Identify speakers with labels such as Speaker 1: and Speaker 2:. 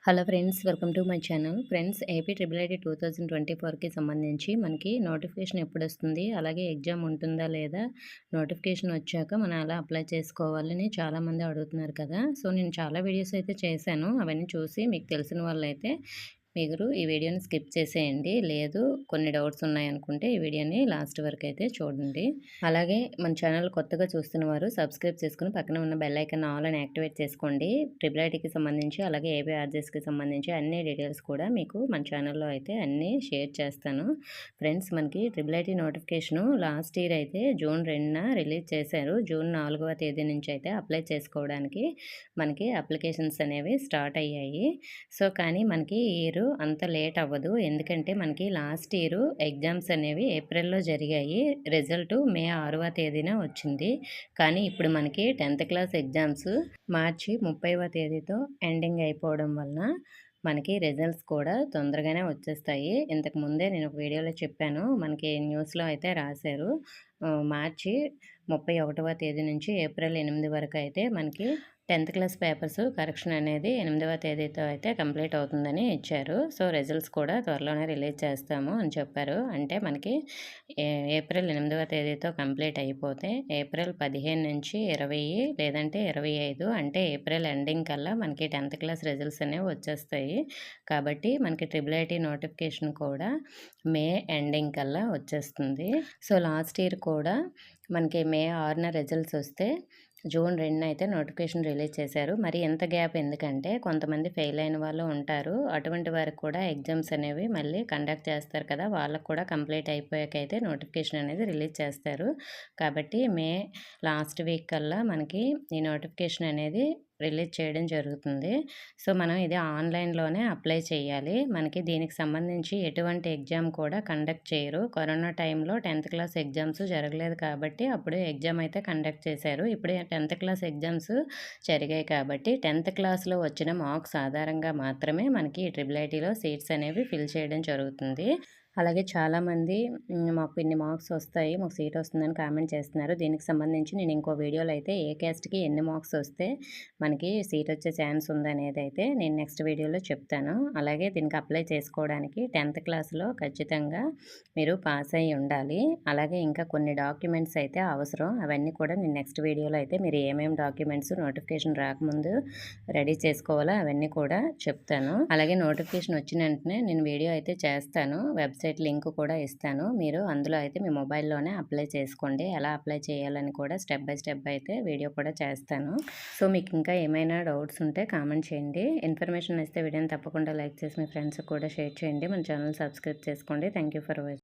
Speaker 1: Hello friends, welcome to my channel. Friends, AP triple IT 2024కి సంబంధించి మనకి notification ఎప్పుడొస్తుంది, అలాగే ఎగ్జామ్ ఉంటుందా లేదా, నోటిఫికేషన్ వచ్చాక మనం ఎలా అప్లై చేసుకోవాలని చాలామంది అడుగుతున్నారు కదా. సో నేను చాలా వీడియోస్ అయితే చేశాను. అవన్నీ చూసి మీకు తెలిసిన వాళ్ళైతే మీరు ఈ వీడియోని స్కిప్ చేసేయండి. లేదు కొన్ని డౌట్స్ ఉన్నాయనుకుంటే ఈ వీడియోని లాస్ట్ వరకు అయితే చూడండి. అలాగే మన ఛానల్ కొత్తగా చూస్తున్నవారు సబ్స్క్రైబ్ చేసుకుని పక్కన ఉన్న బెల్ ఐకాన్ ఆల్ అని యాక్టివేట్ చేసుకోండి. ట్రిపుల్ ఐటీకి సంబంధించి అలాగే ఏపీ ఆర్జెస్కి సంబంధించి అన్ని డీటెయిల్స్ కూడా మీకు మన ఛానల్లో అయితే అన్నీ షేర్ చేస్తాను. ఫ్రెండ్స్, మనకి triple IT notification last year అయితే జూన్ 2న రిలీజ్ చేశారు. జూన్ 4వ తేదీ నుంచి అయితే అప్లై చేసుకోవడానికి మనకి అప్లికేషన్స్ అనేవి స్టార్ట్ అయ్యాయి. సో కానీ మనకి ఇయర్ అంత లేట్ అవ్వదు. ఎందుకంటే మనకి లాస్ట్ ఇయర్ ఎగ్జామ్స్ అనేవి ఏప్రిల్లో జరిగాయి. రిజల్ట్ మే 6వ తేదీన వచ్చింది. కానీ ఇప్పుడు మనకి 10th క్లాస్ ఎగ్జామ్స్ మార్చి 30వ తేదీతో ఎండింగ్ అయిపోవడం వలన మనకి రిజల్ట్స్ కూడా తొందరగానే వచ్చేస్తాయి. ఇంతకు ముందే నేను ఒక వీడియోలో చెప్పాను, మనకి న్యూస్లో అయితే రాశారు. మార్చి 31వ తేదీ నుంచి ఏప్రిల్ 8 వరకు అయితే మనకి 10th క్లాస్ పేపర్స్ కరెక్షన్ అనేది 8వ తేదీతో అయితే కంప్లీట్ అవుతుందని ఇచ్చారు. సో రిజల్ట్స్ కూడా త్వరలోనే రిలీజ్ చేస్తాము అని చెప్పారు. అంటే మనకి ఏప్రిల్ 8వ తేదీతో కంప్లీట్ అయిపోతే ఏప్రిల్ 15 నుంచి 20 లేదంటే 25 అంటే ఏప్రిల్ ఎండింగ్ కల్లా మనకి 10th క్లాస్ రిజల్ట్స్ అనేవి వచ్చేస్తాయి. కాబట్టి మనకి ట్రిపుల్ ఐటీ నోటిఫికేషన్ కూడా మే ఎండింగ్ కల్లా వచ్చేస్తుంది. సో లాస్ట్ ఇయర్ కూడా మనకి మే 6న రిజల్ట్స్ వస్తే జూన్ 2న అయితే నోటిఫికేషన్ రిలీజ్ చేశారు. మరి ఎంత గ్యాప్ ఎందుకంటే కొంతమంది ఫెయిల్ అయిన వాళ్ళు ఉంటారు. అటువంటి వారికి కూడా ఎగ్జామ్స్ అనేవి మళ్ళీ కండక్ట్ చేస్తారు కదా, వాళ్ళకు కూడా కంప్లీట్ అయిపోయాకైతే నోటిఫికేషన్ అనేది రిలీజ్ చేస్తారు. కాబట్టి మే లాస్ట్ వీక్ కల్లా మనకి ఈ నోటిఫికేషన్ అనేది రిలీజ్ చేయడం జరుగుతుంది. సో మనం ఇది ఆన్లైన్లోనే అప్లై చేయాలి. మనకి దీనికి సంబంధించి ఎటువంటి ఎగ్జామ్ కూడా కండక్ట్ చేయరు. కరోనా టైంలో 10th క్లాస్ ఎగ్జామ్స్ జరగలేదు కాబట్టి అప్పుడు ఎగ్జామ్ అయితే కండక్ట్ చేశారు. ఇప్పుడు 10th క్లాస్ ఎగ్జామ్స్ జరిగాయి కాబట్టి 10th క్లాస్లో వచ్చిన మార్క్స్ ఆధారంగా మాత్రమే మనకి ట్రిపుల్ ఐటీలో సీట్స్ అనేవి ఫిల్ చేయడం జరుగుతుంది. అలాగే చాలామంది మాకు ఇన్ని మార్క్స్ వస్తాయి, మాకు సీట్ వస్తుందని కామెంట్ చేస్తున్నారు. దీనికి సంబంధించి నేను ఇంకో వీడియోలో అయితే ఏ క్యాస్ట్కి ఎన్ని మార్క్స్ వస్తే మనకి సీట్ వచ్చే ఛాన్స్ ఉందనేది అయితే నేను నెక్స్ట్ వీడియోలో చెప్తాను. అలాగే దీనికి అప్లై చేసుకోవడానికి 10th క్లాస్లో ఖచ్చితంగా మీరు పాస్ అయ్యి ఉండాలి. అలాగే ఇంకా కొన్ని డాక్యుమెంట్స్ అయితే అవసరం. అవన్నీ కూడా నేను నెక్స్ట్ వీడియోలో అయితే మీరు ఏమేమి డాక్యుమెంట్స్ నోటిఫికేషన్ రాకముందు రెడీ చేసుకోవాలో అవన్నీ కూడా చెప్తాను. అలాగే నోటిఫికేషన్ వచ్చిన వెంటనే నేను వీడియో అయితే చేస్తాను. వెబ్సైట్ లింక్ కూడా ఇస్తాను. మీరు అందులో అయితే మీ మొబైల్లోనే అప్లై చేసుకోండి. ఎలా అప్లై చేయాలని కూడా స్టెప్ బై స్టెప్ అయితే వీడియో కూడా చేస్తాను. సో మీకు ఇంకా ఏమైనా డౌట్స్ ఉంటే కామెంట్ చేయండి. ఇన్ఫర్మేషన్ ఇస్తే వీడియోని తప్పకుండా లైక్ చేసి మీ ఫ్రెండ్స్కి కూడా షేర్ చేయండి. మన ఛానల్ సబ్స్క్రైబ్ చేసుకోండి. Thank you for watching.